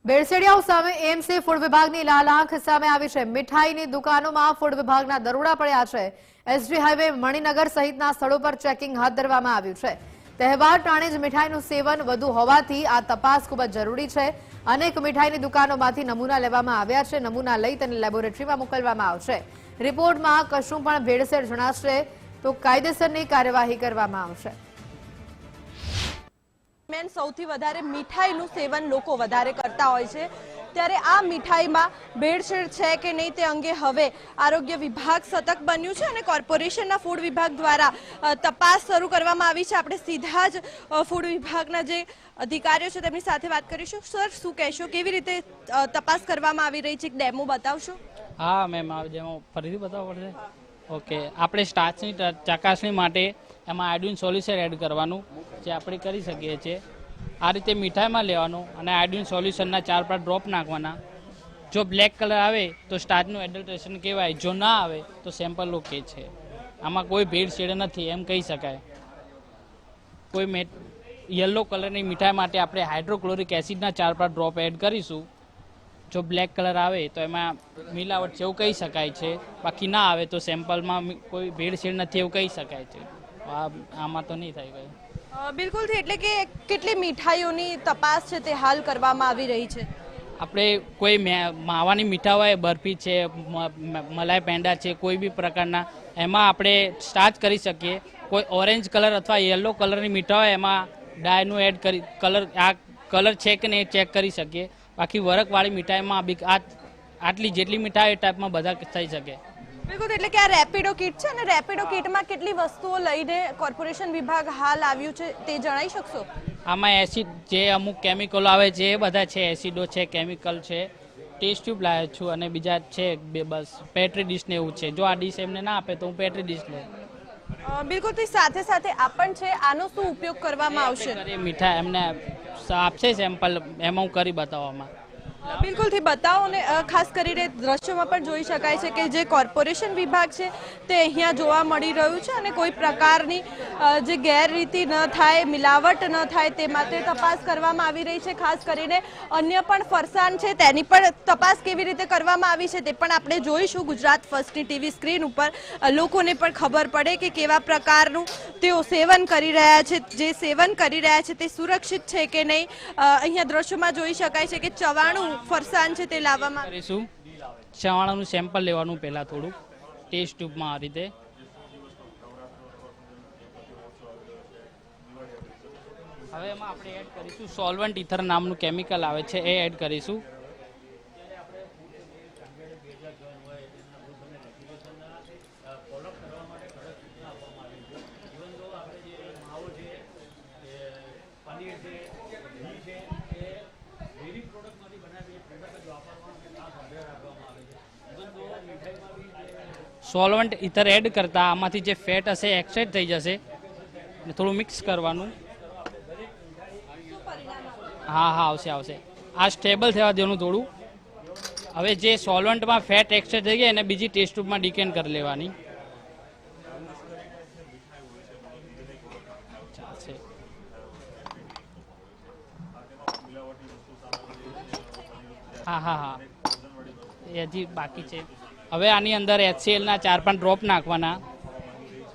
ભેળસેડિયાઓ સામે AMC food વિભાગની લાલાંખ સામે આવી છે। મીઠાઈની દુકાનોમાં ફૂડ વિભાગના દરોડા પડ્યા છે। એસજી હાઈવે મણિનગર સહિતના સ્થળો પર ચેકિંગ હાથ ધરવામાં આવ્યું છે। તહેવાર ટાણે જ મીઠાઈનું સેવન વધુ હોવાથી આ તપાસ ખૂબ જ જરૂરી છે। અનેક મીઠાઈની દુકાનોમાંથી નમૂના લેવામાં આવ્યા છે। નમૂના લઈ તેને લેબોરેટરીમાં મોકલવામાં આવશે। રિપોર્ટમાં કશું પણ ભેળસેળ જણાશે તો કાયદેસરની કાર્યવાહી કરવામાં આવશે। સૌથી વધારે મીઠાઈનું સેવન લોકો વધારે કરતા હોય છે, ત્યારે આ મીઠાઈમાં ભેળસેળ છે કે નહીં તે અંગે હવે આરોગ્ય વિભાગ સતર્ક બન્યું છે અને કોર્પોરેશનના ફૂડ વિભાગ દ્વારા તપાસ શરૂ કરવામાં આવી છે। આપણે સીધા જ ફૂડ વિભાગના જે અધિકારીઓ છે તેમની સાથે વાત કરીશું। સર, શું કહેશો, કેવી રીતે તપાસ કરવામાં આવી રહી છે? એક ડેમો બતાવશો? હા મેમ, આ ડેમો ફરીથી બતાવવો પડશે। ઓકે, આપણે સ્ટાર્ચની ચકાસણી માટે એમાં આયોડિન સોલ્યુશન એડ કરવાનું જે આપણે કરી શકીએ છીએ। આ રીતે મીઠાઈમાં લેવાનું અને આયોડિન સોલ્યુશનના 4-5 ડ્રોપ નાખવાના। જો બ્લેક કલર આવે તો સ્ટાર્ચનું એડલ્ટ્રેશન કહેવાય, જો ના આવે તો સેમ્પલ ઓકે છે। આમાં કોઈ ભેળસેળ નથી એમ કહી શકાય। કોઈ યલો કલરની મીઠાઈ માટે આપણે હાઇડ્રોક્લોરિક એસિડના 4-5 ડ્રોપ એડ કરીશું। જો બ્લેક કલર આવે તો એમાં મિલાવટ છે એવું કહી શકાય છે, બાકી ના આવે તો સેમ્પલમાં કોઈ ભેળસેળ નથી એવું કહી શકાય છે। આમાં તો નહીં થાય કંઈ। બિલકુલથી, એટલે કે કેટલી મીઠાઈઓની તપાસ છે તે હાલ કરવામાં આવી રહી છે? આપણે કોઈ માવાની મીઠાઈ હોય, બરફી છે, મલાઈ પેંડા છે, કોઈ બી પ્રકારના એમાં આપણે સ્ટાર્ચ કરી શકીએ। કોઈ ઓરેન્જ કલર અથવા યલો કલરની મીઠાઈ હોય એમાં ડાયનું એડ કરી આ કલર છે કે નહીં ચેક કરી શકીએ। બાકી વરખવાળી મીઠાઈમાં આટલી જેટલી મીઠાઈ એ ટાઈપમાં બધા થઈ શકે। બિલકુલ, એટલે કે આ રેપિડો કીટ છે અને રેપિડો કીટમાં કેટલી વસ્તુઓ લઈને કોર્પોરેશન વિભાગ હાલ આવ્યું છે તે જણાવી શકશો? આમાં એસિડ જે અમુક કેમિકલો આવે છે એ બધા છે, એસિડો છે, કેમિકલ છે, ટેસ્ટ ટ્યુબ લાવ્યો છું અને બીજા છે બસ પેટ્રી ડિશ ને એવું છે। જો આ ડિશ એમને ના આપે તો હું પેટ્રી ડિશ લઉં। બિલકુલ, સાથે સાથે આ પણ છે, આનો શું ઉપયોગ કરવામાં આવશે? મીઠાઈ એમને આપશે સેમ્પલ, એમાં હું કરી બતાવવામાં। બિલકુલથી બતાવો ને ખાસ કરીને દ્રશ્યોમાં પણ જોઈ શકાય છે કે જે કોર્પોરેશન વિભાગ છે તે અહીંયા જોવા મળી રહ્યું છે અને કોઈ પ્રકારની જે ગેરરીતિ ન થાય, મિલાવટ ન થાય તે માટે તપાસ કરવામાં આવી રહી છે। ખાસ કરીને અન્ય પણ ફરસાણ છે તેની પણ તપાસ કેવી રીતે કરવામાં આવી છે તે પણ આપણે જોઈશું ગુજરાત ફર્સ્ટની ટીવી સ્ક્રીન ઉપર। લોકોને પણ ખબર પડે કે કેવા પ્રકારનું તેઓ સેવન કરી રહ્યા છે, જે સેવન કરી રહ્યા છે તે સુરક્ષિત છે કે નહીં। અહીંયા દ્રશ્યોમાં જોઈ શકાય છે કે ચવાણું ફરસાણ છે તે લાવવામાં કરીશું। ચવાણાનું સેમ્પલ લેવાનું પહેલા થોડું ટેસ્ટ ટ્યુબમાં આ રીતે। હવે એમાં આપણે એડ કરીશું સોલ્વન્ટ ઇથર નામનું કેમિકલ આવે છે, એ એડ કરીશું। સોલ્વન્ટ ઇથર એડ કરતા આમાંથી જે ફેટ હશે એક્સટ્રેક્ટ થઈ જશે ને થોડું મિક્સ કરવાનું। હા આવશે। આ સ્ટેબલ થવા દેવાનું થોડું। હવે જે સોલ્વન્ટમાં ફેટ એક્સટ્રેક્ટ થઈ ગયા એને બીજી ટેસ્ટ ટ્યુબમાં ડિકેન કરી લેવાની। હા એ હજી બાકી છે। હવે આની અંદર HCl ના 4-5 ડ્રોપ નાખવાના।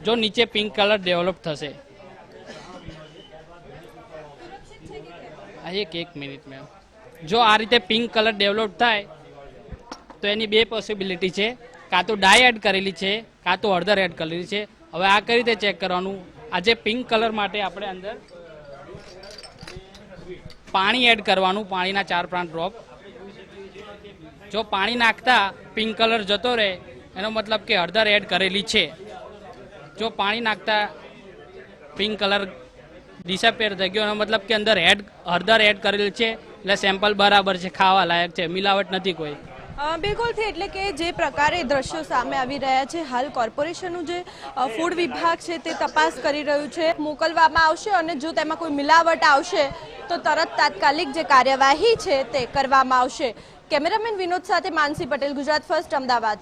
જો નીચે પિંક કલર ડેવલપ થશે, એક મિનિટ મેમ, જો આ રીતે પિંક કલર ડેવલપ થાય તો એની બે પોસિબિલિટી છે, કાં તો ડાય એડ કરેલી છે કાં તો હળદર એડ કરેલી છે। હવે આ કઈ રીતે ચેક કરવાનું? આ જે પિંક કલર માટે આપણે અંદર પાણી એડ કરવાનું, પાણીના 4-5 ડ્રોપ। જો પાણી નાખતા પિંક કલર જતો રહે એનો મતલબ કે હળદર એડ કરેલી છે। જો પાણી નાખતા પિંક કલર ડિસઅપેર થઈ ગયો એનો મતલબ કે અંદર હળદર એડ કરેલી છે, એટલે સેમ્પલ બરાબર છે, ખાવા લાયક છે, મિલાવટ નથી કોઈ। બિલકુલથી, એટલે કે જે પ્રકારે દ્રશ્યો સામે આવી રહ્યા છે, હાલ કોર્પોરેશનનું જે ફૂડ વિભાગ છે તે તપાસ કરી રહ્યું છે, મોકલવામાં આવશે અને જો તેમાં કોઈ મિલાવટ આવશે તો તરત તાત્કાલિક જે કાર્યવાહી છે તે કરવામાં આવશે। કેમેરામેન વિનોદ સાથે માનસી પટેલ, ગુજરાત ફર્સ્ટ, અમદાવાદ।